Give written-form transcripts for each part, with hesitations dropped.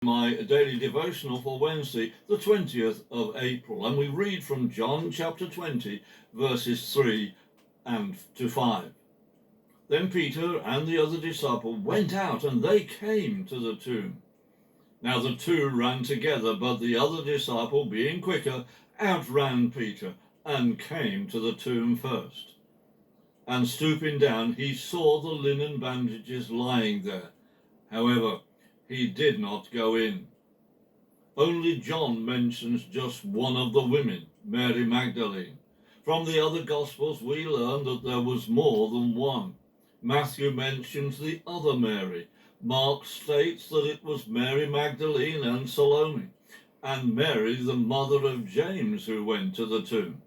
My daily devotional for Wednesday, the 20th of April, and we read from John chapter 20, verses 3 and to 5. Then Peter and the other disciple went out, and they came to the tomb. Now the two ran together, but the other disciple, being quicker, outran Peter, and came to the tomb first. And stooping down, he saw the linen bandages lying there. However, he did not go in. Only John mentions just one of the women, Mary Magdalene. From the other Gospels, we learn that there was more than one. Matthew mentions the other Mary. Mark states that it was Mary Magdalene and Salome, and Mary, the mother of James, who went to the tomb.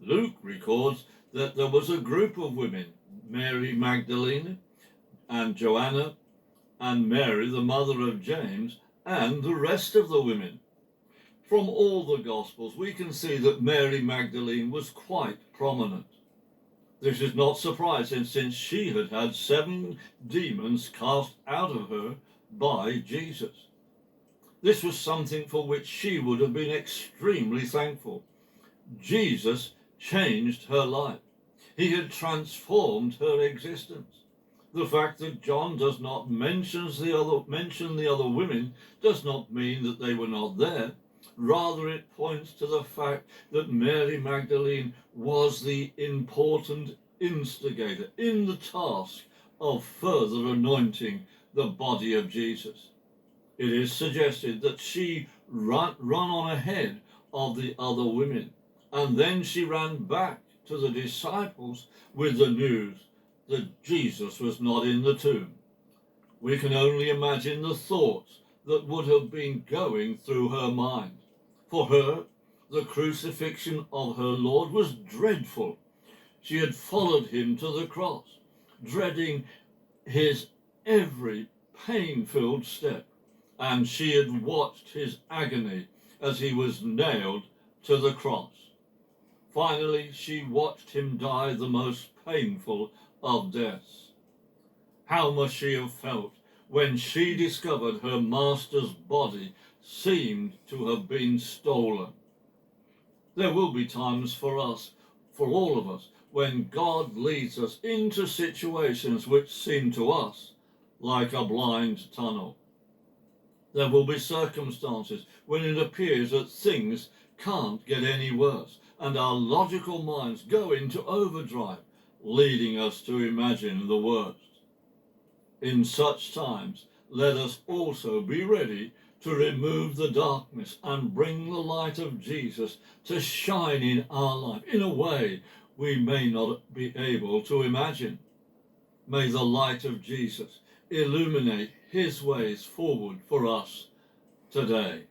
Luke records that there was a group of women, Mary Magdalene and Joanna, and Mary, the mother of James, and the rest of the women. From all the Gospels, we can see that Mary Magdalene was quite prominent. This is not surprising, since she had had 7 demons cast out of her by Jesus. This was something for which she would have been extremely thankful. Jesus changed her life. He had transformed her existence. The fact that John does not mention the other women does not mean that they were not there. Rather, it points to the fact that Mary Magdalene was the important instigator in the task of further anointing the body of Jesus. It is suggested that she ran on ahead of the other women, and then she ran back to the disciples with the news that Jesus was not in the tomb. We can only imagine the thoughts that would have been going through her mind. For her, the crucifixion of her Lord was dreadful. She had followed him to the cross, dreading his every pain-filled step, and she had watched his agony as he was nailed to the cross. Finally, she watched him die the most painful of deaths. How must she have felt when she discovered her master's body seemed to have been stolen? There will be times for all of us, when God leads us into situations which seem to us like a blind tunnel. There will be circumstances when it appears that things can't get any worse, and our logical minds go into overdrive, leading us to imagine the worst. In such times, let us also be ready to remove the darkness and bring the light of Jesus to shine in our life in a way we may not be able to imagine. May the light of Jesus illuminate his ways forward for us today.